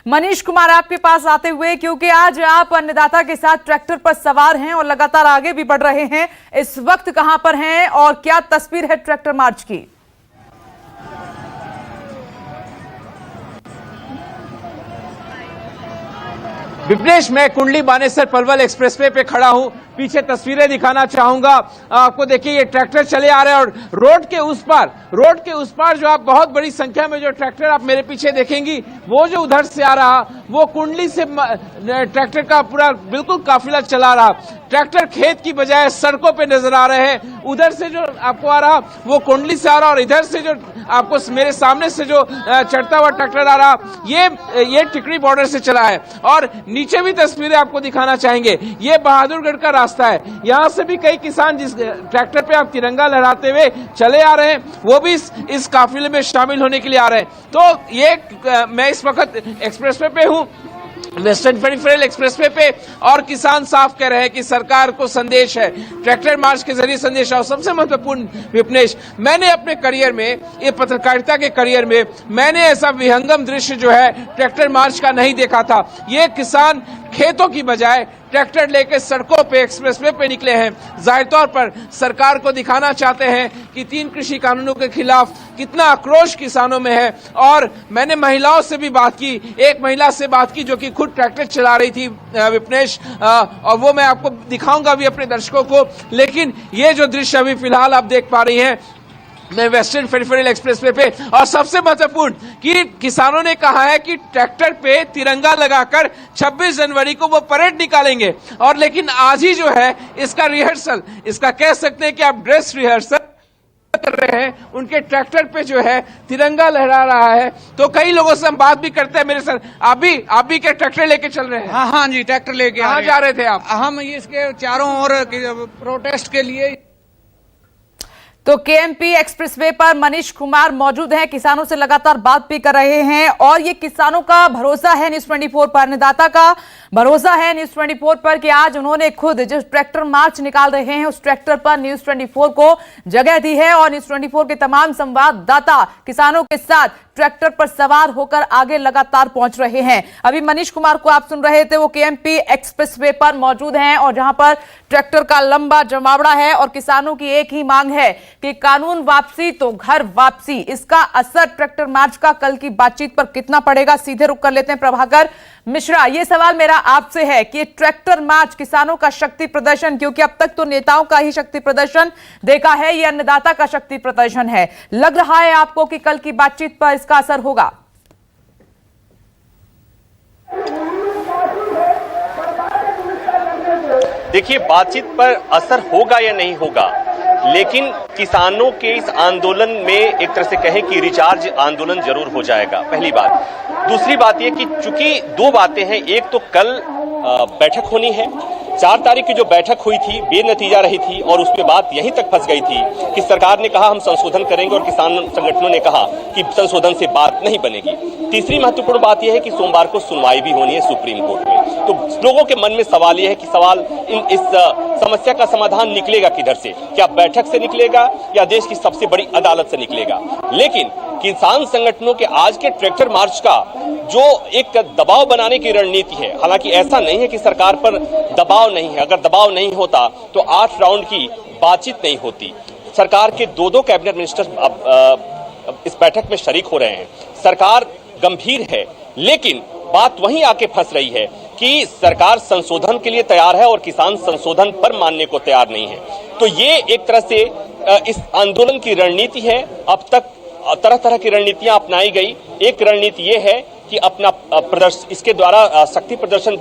मनीष कुमार आपके पास आते हुए, क्योंकि आज आप अन्नदाता के साथ ट्रैक्टर पर सवार हैं और लगातार आगे भी बढ़ रहे हैं, इस वक्त कहां पर हैं और क्या तस्वीर है ट्रैक्टर मार्च की? विपनेश, मैं कुंडली बानेसर पलवल एक्सप्रेसवे पे खड़ा हूं। पीछे तस्वीरें दिखाना चाहूंगा आपको। देखिए, ये ट्रैक्टर चले आ रहे हैं और रोड के उस पार जो आप बहुत बड़ी संख्या में जो ट्रैक्टर आप मेरे पीछे देखेंगी, वो जो उधर से आ रहा, वो कुंडली से ट्रैक्टर का पूरा बिल्कुल काफिला चला रहा। ट्रैक्टर खेत की बजाय सड़कों पे नजर आ रहे हैं। उधर से जो आपको आ रहा वो कुंडली से आ रहा और इधर से जो आपको मेरे सामने से जो चढ़ता हुआ ट्रैक्टर आ रहा, ये टिकरी बॉर्डर से चला है। और नीचे भी तस्वीरें आपको दिखाना चाहेंगे। ये बहादुरगढ़ का रास्ता है। यहाँ से भी कई किसान जिस ट्रैक्टर पे आप तिरंगा लहराते हुए चले आ रहे हैं, वो भी इस काफिले में शामिल होने के लिए आ रहे हैं। तो ये मैं इस वक्त एक्सप्रेसवे पे हूँ, वेस्टर्न पेरिफेरल एक्सप्रेसवे पे, और किसान साफ कह रहे हैं कि सरकार को संदेश है, ट्रैक्टर मार्च के जरिए संदेश है। और सबसे महत्वपूर्ण विपनेश, मैंने अपने करियर में, ये पत्रकारिता के करियर में, मैंने ऐसा विहंगम दृश्य जो है ट्रैक्टर मार्च का नहीं देखा था। ये किसान खेतों की बजाय ट्रैक्टर लेकर सड़कों पे, एक्सप्रेसवे पे निकले हैं। जाहिर तौर पर सरकार को दिखाना चाहते हैं कि 3 कृषि कानूनों के खिलाफ कितना आक्रोश किसानों में है। और मैंने महिलाओं से भी बात की, एक महिला से बात की जो कि खुद ट्रैक्टर चला रही थी विपनेश, और वो मैं आपको दिखाऊंगा भी अपने दर्शकों को। लेकिन ये जो दृश्य अभी फिलहाल आप देख पा रही हैं, मैं वेस्टर्न पेरिफेरल एक्सप्रेसवे पे, और सबसे महत्वपूर्ण कि किसानों ने कहा है कि ट्रैक्टर पे तिरंगा लगाकर 26 जनवरी को वो परेड निकालेंगे। और लेकिन आज ही जो है इसका रिहर्सल, इसका कह सकते हैं कि आप ड्रेस रिहर्सल कर रहे हैं, उनके ट्रैक्टर पे जो है तिरंगा लहरा रहा है। तो कई लोगों से हम बात भी करते हैं। मेरे सर, आप भी क्या ट्रैक्टर लेके चल रहे हैं? हाँ जी, ट्रैक्टर लेके। कहाँ जा रहे थे आप? हम इसके चारों ओर प्रोटेस्ट के लिए। तो केएमपी एक्सप्रेसवे पर मनीष कुमार मौजूद हैं, किसानों से लगातार बात भी कर रहे हैं। और ये किसानों का भरोसा है न्यूज़ 24 पर, अन्नदाता का भरोसा है न्यूज़ 24 पर कि आज उन्होंने खुद जो ट्रैक्टर मार्च निकाल रहे हैं उस ट्रैक्टर पर न्यूज़ 24 को जगह दी है। और न्यूज़ 24 के तमाम संवाददाता किसानों के साथ ट्रैक्टर पर सवार होकर आगे लगातार पहुंच रहे हैं। अभी मनीष कुमार को आप सुन रहे थे, वो केएमपी एक्सप्रेसवे पर मौजूद हैं और जहां पर ट्रैक्टर का लंबा जमावड़ा है और किसानों की एक ही मांग है कि कानून वापसी तो घर वापसी। इसका असर ट्रैक्टर मार्च का कल की बातचीत पर कितना पड़ेगा, सीधे रुक कर लेते हैं प्रभाकर मिश्रा। ये सवाल मेरा आपसे है कि ट्रैक्टर मार्च किसानों का शक्ति प्रदर्शन, क्योंकि अब तक तो नेताओं का ही शक्ति प्रदर्शन देखा है, ये अन्नदाता का शक्ति प्रदर्शन है, लग रहा है आपको कि कल की बातचीत पर इसका असर होगा? देखिए, बातचीत पर असर होगा या नहीं होगा, लेकिन किसानों के इस आंदोलन में एक तरह से कहें कि रिचार्ज आंदोलन जरूर हो जाएगा, पहली बात। दूसरी बात यह कि चूंकि 2 बातें हैं, एक तो कल बैठक होनी है। 4 तारीख की जो बैठक हुई थी बेनतीजा रही थी और उसमें बात यहीं तक फंस गई थी कि सरकार ने कहा हम संशोधन करेंगे और किसान संगठनों ने कहा कि संशोधन से बात नहीं बनेगी। तीसरी महत्वपूर्ण बात यह है कि सोमवार को सुनवाई भी होनी है सुप्रीम कोर्ट में। तो लोगों के मन में सवाल यह है कि इस समस्या का समाधान निकलेगा किधर से? क्या बैठक से निकलेगा या देश की सबसे बड़ी अदालत से निकलेगा? लेकिन किसान संगठनों के आज के ट्रैक्टर मार्च का जो एक दबाव बनाने की रणनीति है, हालांकि ऐसा नहीं है कि सरकार पर दबाव नहीं है, अगर दबाव नहीं होता तो 8 राउंड की बातचीत नहीं होती। सरकार के 2 कैबिनेट मिनिस्टर अब इस बैठक में शरीक हो रहे हैं। सरकार गंभीर है, लेकिन बात वहीं आके फंस रही है कि सरकार संशोधन के लिए तैयार है और किसान संशोधन पर मानने को तैयार नहीं है। तो ये एक तरह से इस आंदोलन की रणनीति है। अब तक तरह तरह की रणनीतियां अपनाई गई। एक रणनीति ये है कि अपना प्रदर्शन, इसके द्वारा शक्ति प्रदर्शन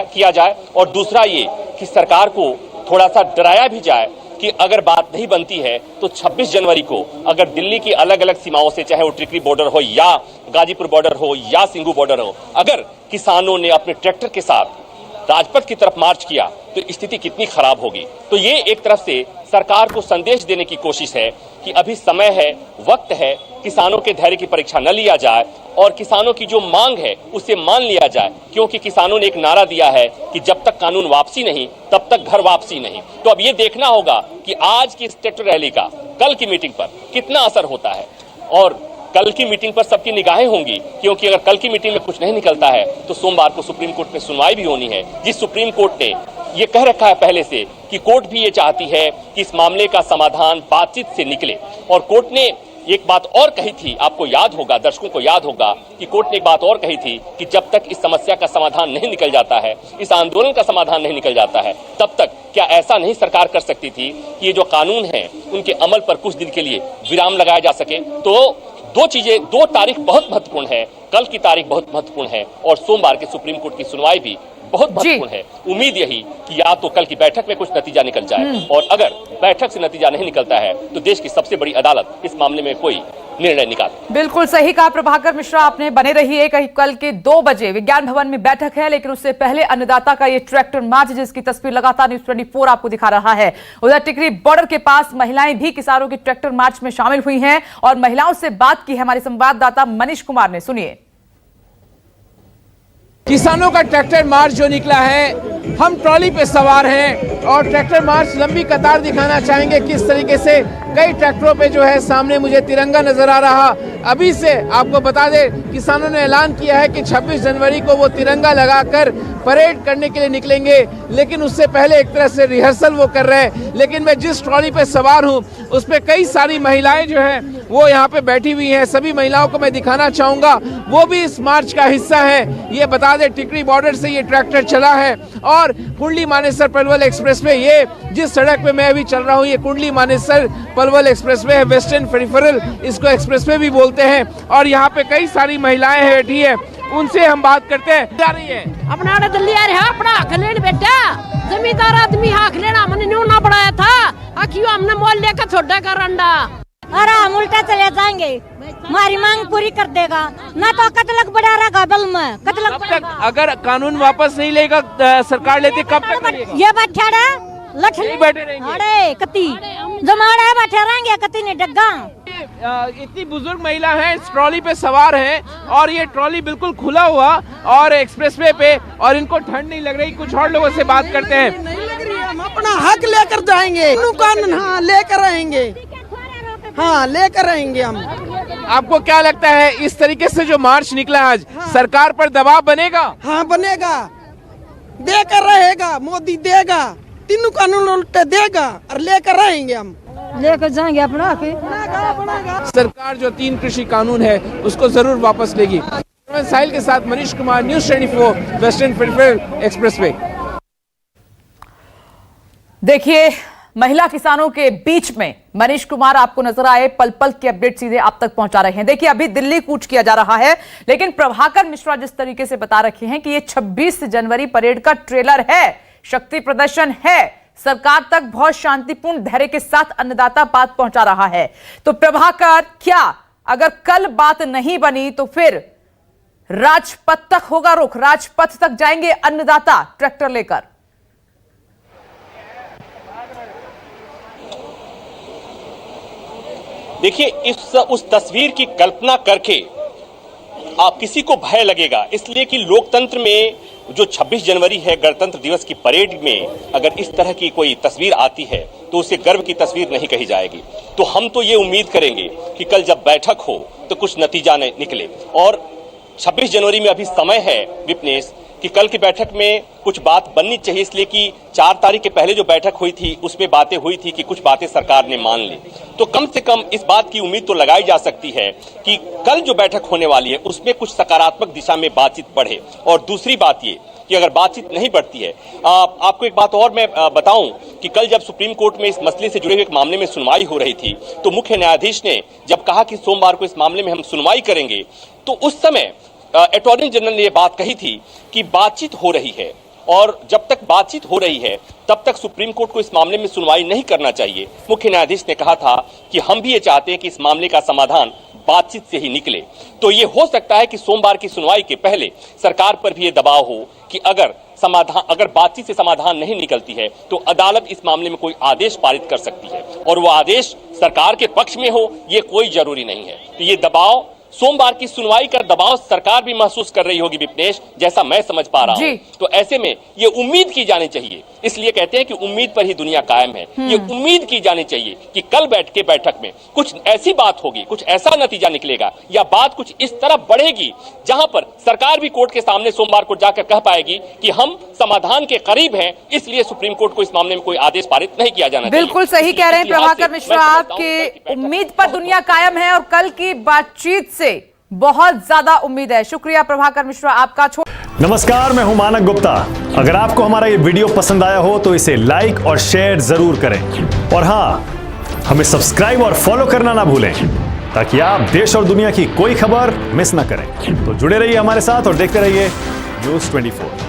किया जाए, और दूसरा ये कि सरकार को थोड़ा सा डराया भी जाए कि अगर बात नहीं बनती है तो 26 जनवरी को अगर दिल्ली की अलग अलग सीमाओं से, चाहे वो टिकरी बॉर्डर हो या गाजीपुर बॉर्डर हो या सिंगू बॉर्डर हो, अगर किसानों ने अपने ट्रैक्टर के साथ राजपथ की तरफ मार्च किया तो स्थिति कितनी खराब होगी। तो ये एक तरफ से सरकार को संदेश देने की कोशिश है कि अभी समय है, वक्त है, किसानों के धैर्य की परीक्षा न लिया जाए और किसानों की जो मांग है उसे मान लिया जाए। क्योंकि किसानों ने एक नारा दिया है कि जब तक कानून वापसी नहीं तब तक घर वापसी नहीं। तो अब ये देखना होगा कि आज की इस ट्रैक्टर रैली का कल की मीटिंग पर कितना असर होता है। और कल की मीटिंग पर सबकी निगाहें होंगी, क्योंकि अगर कल की मीटिंग में कुछ नहीं निकलता है तो सोमवार को सुप्रीम कोर्ट में सुनवाई भी होनी है। जिस सुप्रीम कोर्ट ने ये कह रखा है पहले से कि कोर्ट भी ये चाहती है कि इस मामले का समाधान बातचीत से निकले, और कोर्ट ने एक बात और कही थी, आपको याद होगा, दर्शकों को याद होगा कि कोर्ट ने एक बात और कही थी कि जब तक इस समस्या का समाधान नहीं निकल जाता है, इस आंदोलन का समाधान नहीं निकल जाता है, तब तक क्या ऐसा नहीं सरकार कर सकती थी कि ये जो कानून है उनके अमल पर कुछ दिन के लिए विराम लगाया जा सके। तो दो चीजें, दो तारीख बहुत महत्वपूर्ण है, कल की तारीख बहुत महत्वपूर्ण है और सोमवार के सुप्रीम कोर्ट की सुनवाई भी बहुत महत्वपूर्ण है। उम्मीद यही कि या तो कल की बैठक में कुछ नतीजा निकल जाए, और अगर बैठक से नतीजा नहीं निकलता है तो देश की सबसे बड़ी अदालत इस मामले में कोई निर्णय निकाले। बिल्कुल सही कहा प्रभाकर मिश्रा आपने। बने रहिए, कल के 2 बजे विज्ञान भवन में बैठक है, लेकिन उससे पहले अन्नदाता का ये ट्रैक्टर मार्च, जिसकी तस्वीर लगातार न्यूज़ 24 आपको दिखा रहा है। उधर टिकरी बॉर्डर के पास महिलाएं भी किसानों के ट्रैक्टर मार्च में शामिल हुई हैं और महिलाओं से बात की है हमारे संवाददाता मनीष कुमार ने। सुनिए। किसानों का ट्रैक्टर मार्च जो निकला है, हम ट्रॉली पे सवार हैं और ट्रैक्टर मार्च लंबी कतार दिखाना चाहेंगे किस तरीके से कई ट्रैक्टरों पे जो है सामने मुझे तिरंगा नजर आ रहा। अभी से आपको बता दें, किसानों ने ऐलान किया है कि 26 जनवरी को वो तिरंगा लगाकर परेड करने के लिए निकलेंगे, लेकिन उससे पहले एक तरह से रिहर्सल वो कर रहे हैं। लेकिन मैं जिस ट्रॉली पे सवार हूँ उस पे कई सारी महिलाएं जो है वो यहाँ पे बैठी हुई हैं। सभी महिलाओं को मैं दिखाना चाहूंगा, वो भी इस मार्च का हिस्सा है। ये बता दें, टिकरी बॉर्डर से ये ट्रैक्टर चला है और कुंडली मानेसर पलवल एक्सप्रेसवे, ये जिस सड़क पे मैं अभी चल रहा हूँ, ये कुंडली मानेसर पलवल एक्सप्रेसवे है, वेस्टर्न पेरिफेरल इसको एक्सप्रेसवे भी बोलते हैं। और यहाँ पे कई सारी महिलाएं बैठी है, उनसे हम बात करते हैं। जा रही है अपना दिल्ली आ रहा अपना हक लेने बेटा, जमींदार आदमी हक लेना मैंने न्यू ना बढ़ाया था, आखियो हमने मोल लेकर छोटा कर अंडा। अरे हम उल्टा चले जाएंगे, हमारी मांग पूरी कर देगा ना तो कतलक बढ़ा रहेगा बल में कतलक। कब तक अगर कानून वापस नहीं लेगा सरकार लेती, कब तक ये बैठा लठ बैठे रहेंगे? अरे कति जमाड़ा बैठे रहेंगे, कति ने डग्गा। इतनी बुजुर्ग महिला है, इस ट्रॉली पे सवार है और ये ट्रॉली बिल्कुल खुला हुआ और एक्सप्रेसवे पे, और इनको ठंड नहीं लग रही। कुछ और लोगों से बात करते हैं। नहीं लग रही, हम अपना हक लेकर जाएंगे, कानून हाँ लेकर रहेंगे, हाँ लेकर रहेंगे हम। आपको क्या लगता है इस तरीके से जो मार्च निकला आज, हाँ। सरकार पर दबाव बनेगा? हाँ बनेगा, देकर रहेगा, मोदी देगा, तीनों कानून उल्टे देगा और लेकर रहेंगे, हम लेकर जाएंगे अपना सरकार जो 3 कृषि कानून है उसको जरूर वापस लेगी। साहिल के साथ Manish Kumar, news 24, western peripheral expressway. देखिए, महिला किसानों के बीच में मनीष कुमार आपको नजर आए, पल पल की अपडेट सीधे आप तक पहुंचा रहे हैं। देखिए, अभी दिल्ली कूच किया जा रहा है, लेकिन प्रभाकर मिश्रा जिस तरीके से बता रखे हैं कि ये 26 जनवरी परेड का ट्रेलर है, शक्ति प्रदर्शन है, सरकार तक बहुत शांतिपूर्ण धैर्य के साथ अन्नदाता बात पहुंचा रहा है। तो प्रभाकर, क्या अगर कल बात नहीं बनी तो फिर राजपथ तक होगा रुख, राजपथ तक जाएंगे अन्नदाता ट्रैक्टर लेकर? देखिए, उस तस्वीर की कल्पना करके आप किसी को भय लगेगा, इसलिए कि लोकतंत्र में जो 26 जनवरी है, गणतंत्र दिवस की परेड में अगर इस तरह की कोई तस्वीर आती है तो उसे गर्व की तस्वीर नहीं कही जाएगी। तो हम तो ये उम्मीद करेंगे कि कल जब बैठक हो तो कुछ नतीजा निकले, और 26 जनवरी में अभी समय है विपनेश कि कल की बैठक में कुछ बात बननी चाहिए, इसलिए कि 4 तारीख के पहले जो बैठक हुई थी उसमें बातें हुई थी कि कुछ बातें सरकार ने मान ली। तो कम से कम इस बात की उम्मीद तो लगाई जा सकती है कि कल जो बैठक होने वाली है उसमें कुछ सकारात्मक दिशा में बातचीत बढ़े। और दूसरी बात ये कि अगर बातचीत नहीं बढ़ती है, आपको एक बात और मैं बताऊं कि कल जब सुप्रीम कोर्ट में इस मसले से जुड़े हुए एक मामले में सुनवाई हो रही थी तो मुख्य न्यायाधीश ने जब कहा कि सोमवार को इस मामले में हम सुनवाई करेंगे, तो उस समय अटॉर्नी जनरल ने यह बात कही थी कि बातचीत हो रही है और जब तक बातचीत हो रही है तब तक सुप्रीम कोर्ट को इस मामले में सुनवाई नहीं करना चाहिए। मुख्य न्यायाधीश ने कहा था कि हम भी ये चाहते हैं कि इस मामले का समाधान बातचीत से ही निकले। तो ये हो सकता है कि सोमवार की सुनवाई के पहले सरकार पर भी ये दबाव हो कि अगर बातचीत से समाधान नहीं निकलती है तो अदालत इस मामले में कोई आदेश पारित कर सकती है, और वो आदेश सरकार के पक्ष में हो ये कोई जरूरी नहीं है। तो ये दबाव सोमवार की सुनवाई का दबाव सरकार भी महसूस कर रही होगी विपनेश, जैसा मैं समझ पा रहा हूं। तो ऐसे में ये उम्मीद की जानी चाहिए, इसलिए कहते हैं कि उम्मीद पर ही दुनिया कायम है। ये उम्मीद की जानी चाहिए कि कल बैठक में कुछ ऐसी बात होगी, कुछ ऐसा नतीजा निकलेगा या बात कुछ इस तरह बढ़ेगी जहां पर सरकार भी कोर्ट के सामने सोमवार को जाकर कह पाएगी कि हम समाधान के करीब हैं, इसलिए सुप्रीम कोर्ट को इस मामले में कोई आदेश पारित नहीं किया जाना चाहिए। बिल्कुल सही कह रहे हैं प्रभाकर मिश्रा, आपकी उम्मीद पर दुनिया कायम है और कल की बातचीत से बहुत ज्यादा उम्मीद है। शुक्रिया प्रभाकर मिश्रा आपका। नमस्कार, मैं हूं मानक गुप्ता। अगर आपको हमारा ये वीडियो पसंद आया हो तो इसे लाइक और शेयर जरूर करें और हां, हमें सब्सक्राइब और फॉलो करना ना भूलें ताकि आप देश और दुनिया की कोई खबर मिस ना करें। तो जुड़े रहिए हमारे साथ और देखते रहिए न्यूज़ 24।